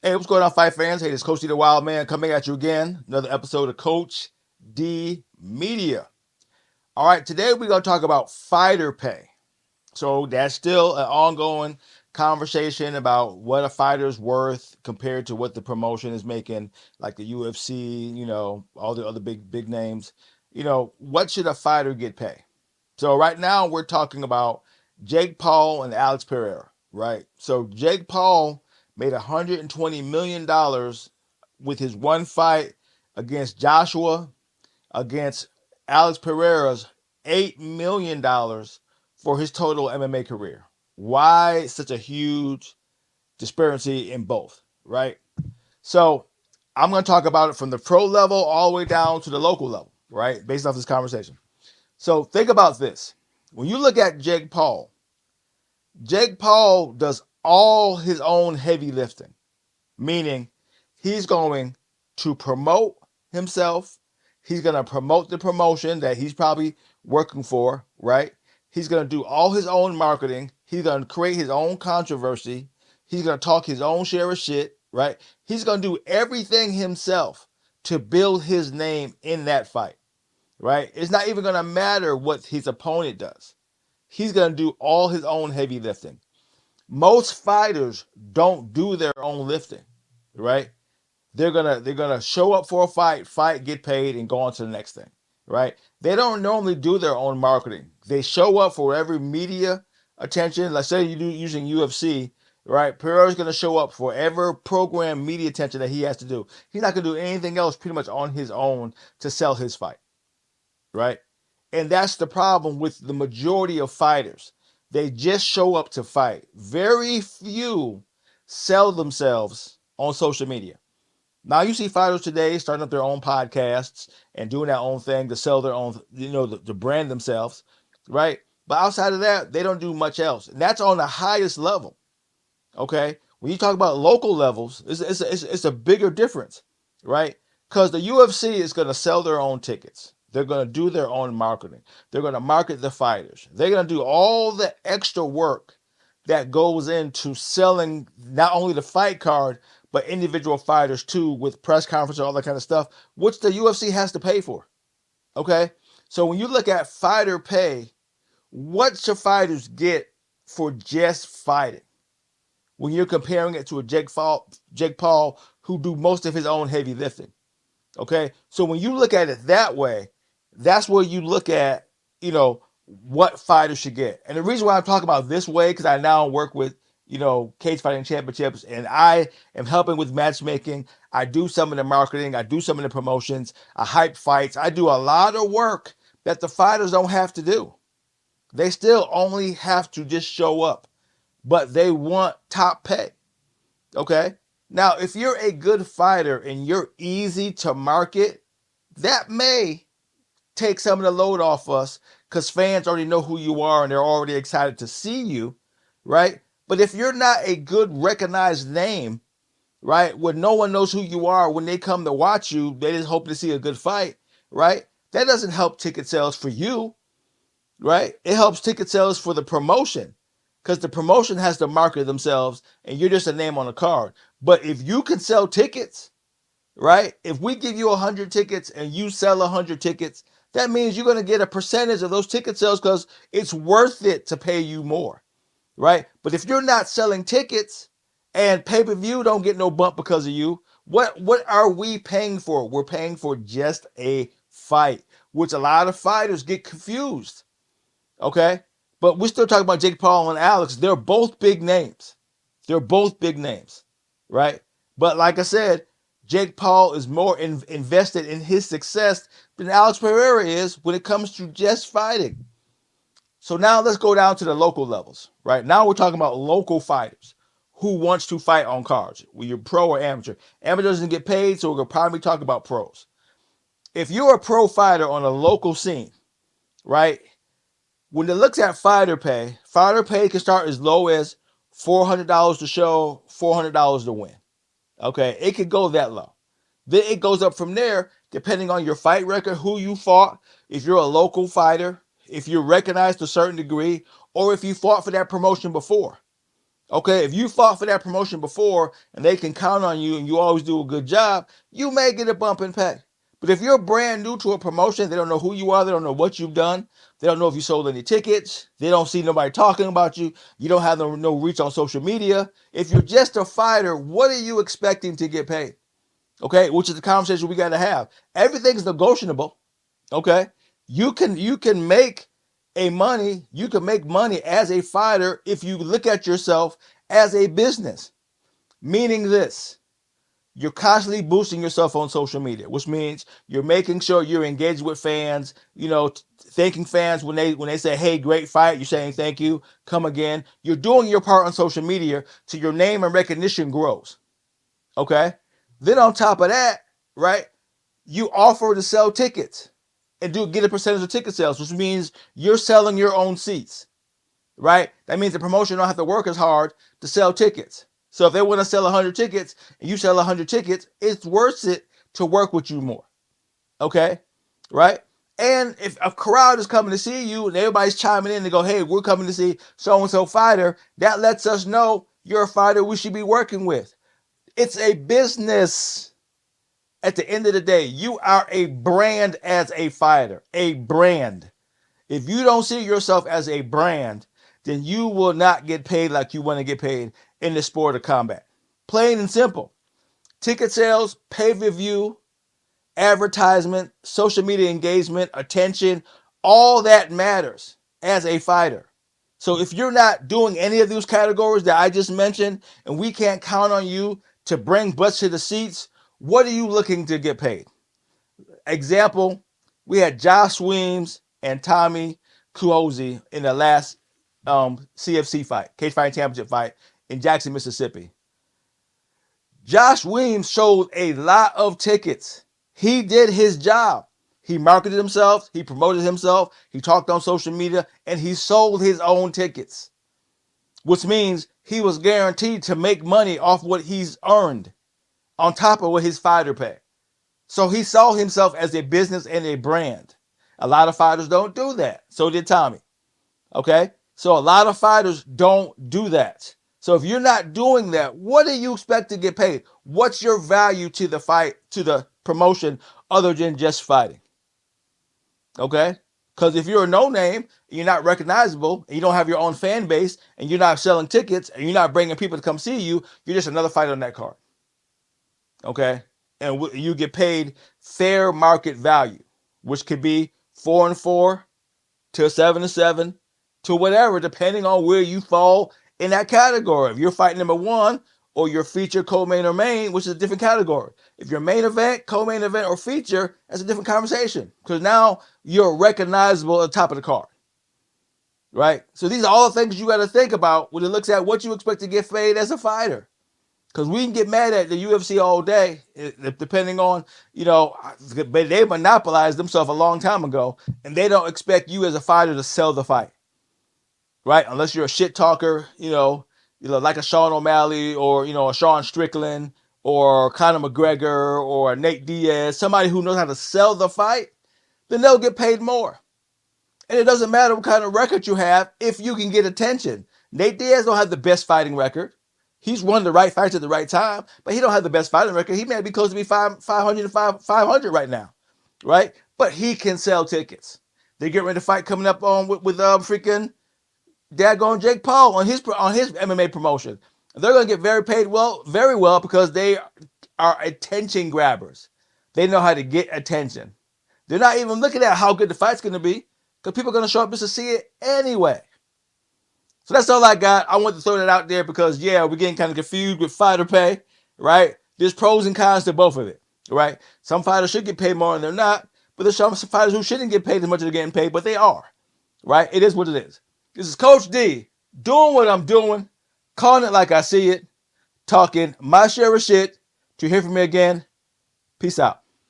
Hey, what's going on, fight fans? Hey, this is Coach D the Wild Man coming at you again. Another episode of Coach D Media. All right, today we're going to talk about fighter pay. So that's still an ongoing conversation about what a fighter's worth compared to what the promotion is making, like the UFC, all the other big names. What should a fighter get paid? So right now we're talking about Jake Paul and Alex Pereira, right? So Jake Paul made $120 million with his one fight against Joshua, against Alex Pereira's $8 million for his total MMA career. Why such a huge disparity in both, right? So I'm going to talk about it from the pro level all the way down to the local level, right? Based off this conversation. So think about this. When you look at Jake Paul does all his own heavy lifting, meaning he's going to promote himself. He's going to promote the promotion that he's probably working for, right? He's going to do all his own marketing. He's going to create his own controversy. He's going to talk his own share of shit, right? He's going to do everything himself to build his name in that fight, right? It's not even going to matter what his opponent does. He's going to do all his own heavy lifting. Most fighters don't do their own lifting, right? They're gonna show up for a fight, get paid, and go on to the next thing, right? They don't normally do their own marketing. They show up for every media attention. Let's say you do using UFC, right? Pereira's gonna show up for every program media attention that he has to do. He's not gonna do anything else pretty much on his own to sell his fight, right? And that's the problem with the majority of fighters. They just show up to fight. Very few sell themselves on social media. Now you see fighters today starting up their own podcasts and doing their own thing to sell their own, to brand themselves, right? But outside of that, they don't do much else. And that's on the highest level, okay? When you talk about local levels, it's a bigger difference, right? Because the UFC is going to sell their own tickets. They're going to do their own marketing. They're going to market the fighters. They're going to do all the extra work that goes into selling not only the fight card, but individual fighters too, with press conferences, all that kind of stuff, which the UFC has to pay for. Okay? So when you look at fighter pay, what should fighters get for just fighting? When you're comparing it to a Jake Paul who do most of his own heavy lifting. Okay, so when you look at it that way, that's where you look at, what fighters should get. And the reason why I'm talking about this way, because I now work with, cage fighting championships, and I am helping with matchmaking. I do some of the marketing, I do some of the promotions, I hype fights. I do a lot of work that the fighters don't have to do. They still only have to just show up, but they want top pay. Okay. Now, if you're a good fighter and you're easy to market, that may take some of the load off us because fans already know who you are and they're already excited to see you, right? But if you're not a good recognized name, right, when no one knows who you are, when they come to watch you, they just hope to see a good fight, right? That doesn't help ticket sales for you, right? It helps ticket sales for the promotion because the promotion has to market themselves and you're just a name on a card. But if you can sell tickets, right? If we give you 100 tickets and you sell 100 tickets, that means you're going to get a percentage of those ticket sales because it's worth it to pay you more, right? But if you're not selling tickets and pay-per-view don't get no bump because of you, what are we paying for? We're paying for just a fight, which a lot of fighters get confused. Okay? But we're still talking about Jake Paul and Alex. They're both big names. They're both big names, right? But like I said, Jake Paul is more invested in his success than Alex Pereira is when it comes to just fighting. So now let's go down to the local levels, right? Now we're talking about local fighters. Who wants to fight on cards? Whether you're pro or amateur. Amateur doesn't get paid, so we're going to probably talk about pros. If you're a pro fighter on a local scene, right? When it looks at fighter pay can start as low as $400 to show, $400 to win. Okay, it could go that low. Then it goes up from there depending on your fight record, who you fought, if you're a local fighter, if you're recognized to a certain degree, or if you fought for that promotion before. Okay, if you fought for that promotion before and they can count on you and you always do a good job, you may get a bump in pay. But if you're brand new to a promotion, they don't know who you are, they don't know what you've done, they don't know if you sold any tickets, they don't see nobody talking about you, you don't have no reach on social media. If you're just a fighter, what are you expecting to get paid? Okay, which is the conversation we got to have. Everything's negotiable. Okay, you can make you can make money as a fighter if you look at yourself as a business. Meaning this, you're constantly boosting yourself on social media, which means you're making sure you're engaged with fans, thanking fans when they say, "Hey, great fight," you're saying thank you, come again. You're doing your part on social media so your name and recognition grows. Okay? Then on top of that, right? You offer to sell tickets and get a percentage of ticket sales, which means you're selling your own seats, right? That means the promotion don't have to work as hard to sell tickets. So if they want to sell 100 tickets and you sell 100 tickets, it's worth it to work with you more, okay? Right? And if a crowd is coming to see you and everybody's chiming in and go, "Hey, we're coming to see so-and-so fighter," that lets us know you're a fighter we should be working with. It's a business. At the end of the day, you are a brand as a fighter, a brand. If you don't see yourself as a brand, then you will not get paid like you want to get paid in the sport of combat. Plain and simple. Ticket sales, pay-per-view, advertisement, social media engagement, attention, all that matters as a fighter. So if you're not doing any of those categories that I just mentioned, and we can't count on you to bring butts to the seats, what are you looking to get paid? Example, we had Josh Weems and Tommy Kuozi in the last CFC fight, Cage Fighting Championship fight in Jackson, Mississippi. Josh Weems sold a lot of tickets. He did his job. He marketed himself, he promoted himself, he talked on social media, and he sold his own tickets, which means he was guaranteed to make money off what he's earned on top of what his fighter pay. So he saw himself as a business and a brand. A lot of fighters don't do that. So did Tommy. Okay? So a lot of fighters don't do that. So if you're not doing that, what do you expect to get paid? What's your value to the fight, to the promotion, other than just fighting? Okay? Because if you're a no name, you're not recognizable, and you don't have your own fan base, and you're not selling tickets, and you're not bringing people to come see you, you're just another fighter on that card. Okay? And you get paid fair market value, which could be 4-4 to 7-7 to whatever, depending on where you fall in that category. If you're fighting number one, or your feature, co-main, or main, which is a different category. If you're main event, co-main event, or feature, that's a different conversation, because now you're recognizable at the top of the card. Right? So these are all the things you got to think about when it looks at what you expect to get paid as a fighter. Because we can get mad at the UFC all day, depending on, they monopolized themselves a long time ago, and they don't expect you as a fighter to sell the fight, right? Unless you're a shit talker, like a Sean O'Malley, or, a Sean Strickland, or Conor McGregor, or Nate Diaz, somebody who knows how to sell the fight, then they'll get paid more. And it doesn't matter what kind of record you have if you can get attention. Nate Diaz don't have the best fighting record. He's won the right fights at the right time, but he don't have the best fighting record. He may be close to be 500 500 right now, right? But he can sell tickets. They get ready to fight coming up on with freaking daggone Jake Paul on his MMA promotion. They're gonna get very well, because they are attention grabbers. They know how to get attention. They're not even looking at how good the fight's gonna be, because people are gonna show up just to see it anyway. So that's all I got. I want to throw that out there because, yeah, we're getting kind of confused with fighter pay, right? There's pros and cons to both of it, right? Some fighters should get paid more and they're not, but there's some fighters who shouldn't get paid as much as they're getting paid, but they are, right? It is what it is. This is Coach D, doing what I'm doing, calling it like I see it, talking my share of shit. To hear from me again, peace out.